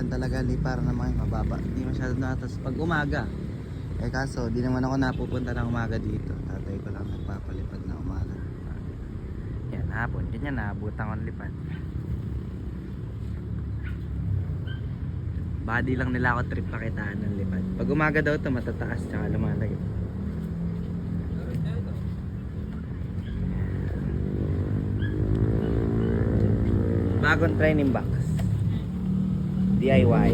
naman talaga liparan na mga mababa. Hindi masyado na. Tapos pag umaga, eh kaso di naman ako napupunta ng umaga dito. Tatay ko lang nagpapalipad na umaga. Yan, hapon. Ganyan, naabutan ko ng lipad. Body lang nila ako trip pakitaan ng lipad. Pag umaga daw to matataas tsaka lumalayo. Bagong training box. DIY.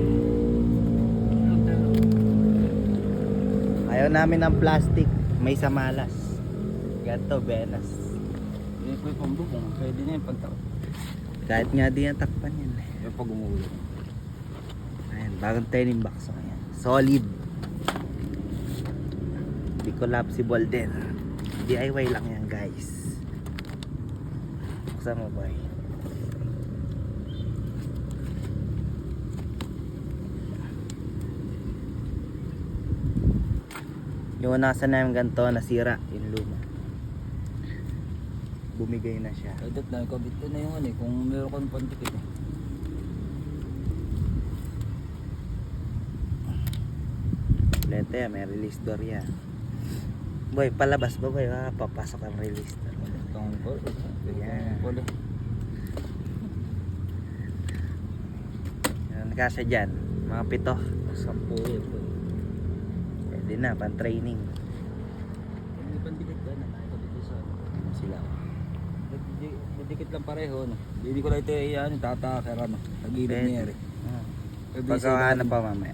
Ayaw namin ng plastic. May samalas. Ganto, Benas. Hindi ko yung pambubong. Pwede na yung pagtao. Kahit nga di ang takpan yan. Yung pag umuulan. Ayan, bagong training box. Ayan. Solid. Di collapsible din. DIY lang yan guys. Buksan mo boy. Yung nasa namin ganito, nasira yung luma. Bumigay na siya. Pwede na, ikabit ko na yung ano eh. Kung meron kang pandikit eh. Lente, may release door yan. Boy, palabas ba boy? Papasok ang release door. Itong call. Yeah. Call eh. Yan, nagkasya dyan. Mga 7. 10 eh. Pwede na, pan training. May pandikit ka na. Ikabit ko sa Sila. Didikit lang pareho. No? Hindi ko lang ito yan. Tatakera no. Tagilid Pwede. niya rin. Pagkakaan pa mamaya.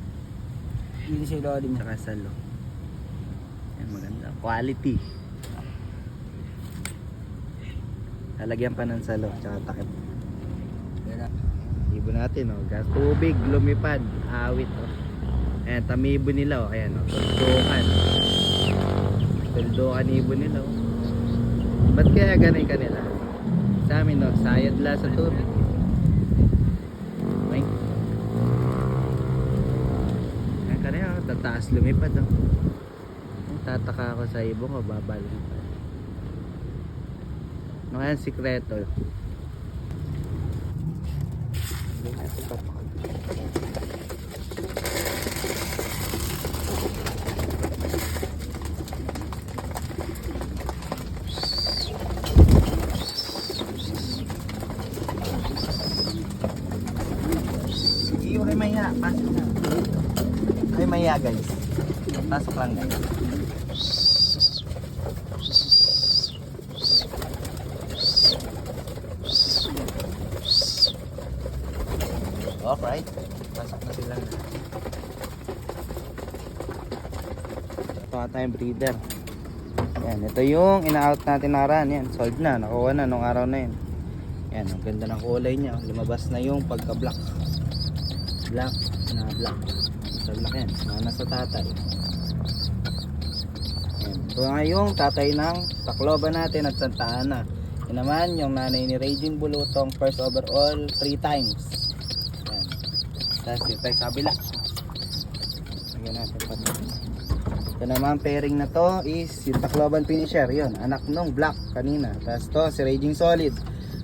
Hindi sa ilalim. Saka salo. Yan, maganda. Quality. Lalagyan pa ng salo. Tsaka takip. Yan na. Ibon natin, oh. Gas tubig, lumipad, awit, oh. Ayan, tamibo nila, oh. Ayan, oh. Tuldukan. Tuldukan ibon nila, oh. Ba't kaya ganun kanila? Sa amin, oh. Sayad la sa tubig. Ay. Ayan kanina, oh. Tataas lumipad, oh. Tataka ako sa ibon ko, babal lumipad. Ano kaya ang sikreto? Hindi natin papakal. Sige, okay maya. Pasok na. Okay maya guys. Pasok lang guys. Alright, pasok na sila. Ito ata yung breeder. Yan, ito yung ina-out natin naran. Yan, sold na, nakuha na nung araw na yun. Yan, ang ganda ng kulay niya. Lumabas na yung pagka-black. Black na black. Sa black yan, nasa tatay. Yan, ito nga yung tatay ng Tacloban natin at Santa Ana. Yan naman yung nanay ni Raging Bulutong, first overall 3 times. Tapos dito tayo sa kabila. Lagyan natin pa. Ito naman pairing na to is yung Tacloban Finisher. Yun, anak nung black kanina. Tapos to si Raging Solid.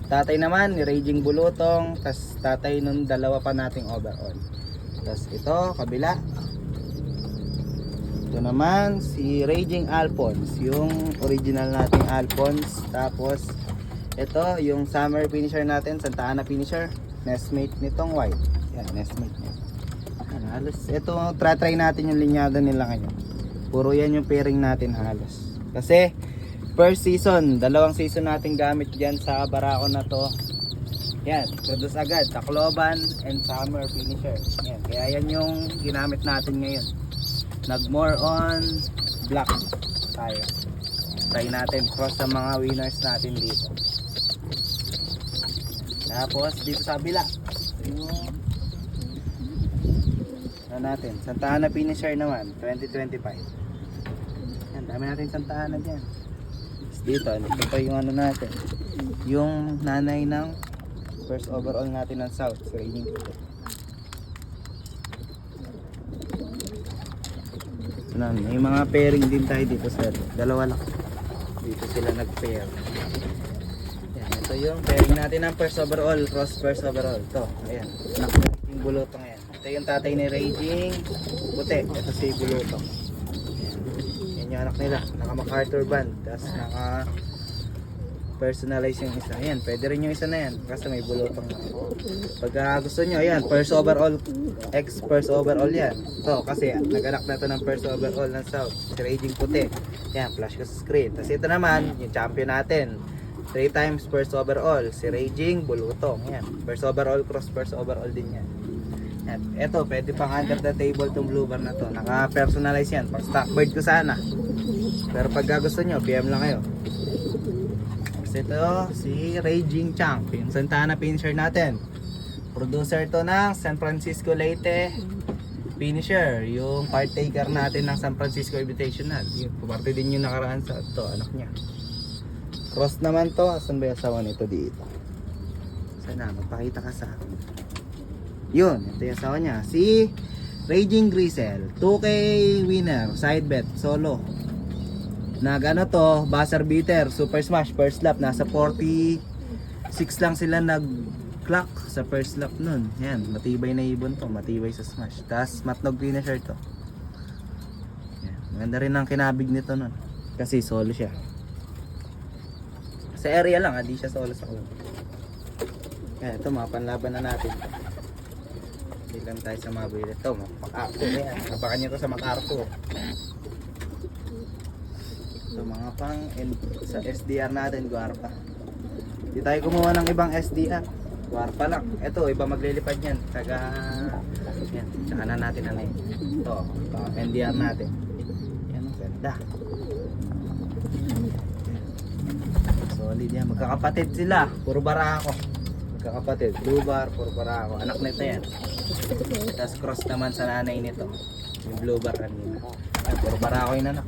Tatay naman ni Raging Bulutong. Tapos tatay nung dalawa pa nating overall. Tapos ito, kabila. Ito naman si Raging Alphonse. Yung original nating Alphonse. Tapos ito yung summer finisher natin, Santa Ana Finisher. Nestmate nitong white. Yan, nestmate niya. Halos, ito, try natin yung linyada nila ngayon. Puro yan yung pairing natin halos. Kasi, first season, 2 season natin gamit dyan sa barako na to. Yan, produce agad, Tacloban and summer finisher. Yan, kaya yan yung ginamit natin ngayon. Nag-more on black tayo. Try natin cross sa mga winners natin dito. Tapos, dito sa bila. Yung natin, Santa Ana Finisher naman 2025. Yan, dami natin Santa Ana dyan. Dito, ito pa yung ano natin, yung nanay ng first overall natin ng South, si Raging Puto. May mga pairing din tayo dito sir, 2 lang dito sila nag-pair. Yan, ito yung pairing natin ng first overall, cross first overall. Ito, ayan, anak ng yung bulutong yan. Ito yung tatay ni Raging puti. Ito si bulutong. Yan yung anak nila. Naka MacArthur band. Tapos naka personalize yung isa. Ayan, pwede rin yung isa na yan. Kasi may bulutong na. Pag gusto nyo, ayan, first overall. First overall yan. So, kasi naganak na to ng first overall ng South. Si Raging puti. Yan, flash ko sa screen. Tapos ito naman, yung champion natin. 3 times first overall. Si Raging bulutong. Yan, first overall cross first overall din yan. Yan. Ito, pwede pang under the table tong blue bar na to. Naka-personalize yan. Pang stock bird ko sana. Pero pag gusto nyo, PM lang kayo. Ito si Raging Champ, yung Santana finisher natin. Producer to ng San Francisco Leyte finisher, yung partaker natin ng San Francisco Invitational. Yung parte din yung nakaraan sa to, anak niya. Cross naman to, asan ba yung asawa nito dito? Sana, magpakita ka sa akin. Yun, ito yung asawa niya. Si Raging Grisel, 2K winner, side bet, solo. Nag ano to, buzzer beater, super smash, first lap, nasa 46 lang sila nag-clock sa first lap nun. Yan, matibay na ibon to, matibay sa smash. Tapos matnog finisher to. Yan, maganda rin ang kinabig nito nun. Kasi solo siya. Sa area lang, hindi siya solo sa club. Yan, ito mga panlaban na natin. Hindi lang tayo sa mga buhay. Ito, MacArthur yan. Napakan nyo to sa MacArthur. So mga pang sa SDR natin, guwarpa. Hindi tayo kumuha ng ibang SDR. Guwarpa lang. Ito, iba maglilipad yan. Taga, yan, tsaka na natin ano yun. Ito, pang NDR natin. Yan, ang ganda. Solid yan. Magkakapatid sila. Puro barako. Magkakapatid. Blue bar, puro barako. Anak nito yan. Tapos cross naman sa nanay nito. Yung blue bar kanina. Yan, puro barako yung anak.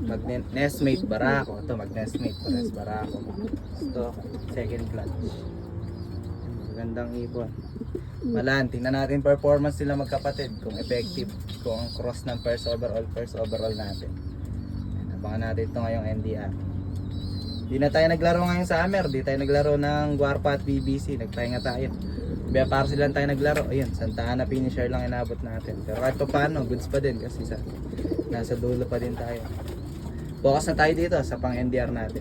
Mag-nestmate barako. Ito mag-nestmate pares barako. Ito second clutch. Magandang ibon. Malan, tingnan natin performance nila magkapatid. Kung effective. Kung ang cross ng first overall natin. Abangan natin ito ngayong NDR. Di na tayo naglaro ngayong summer. Di tayo naglaro ng Guarpa at BBC. Nagpahinga tayo. Biya para silang tayo naglaro. Ayun, Santa Ana finisher lang inabot natin. Pero kahit pa paano, goods pa din. Kasi nasa dulo pa din tayo. Focus na tayo dito sa pang NDR natin.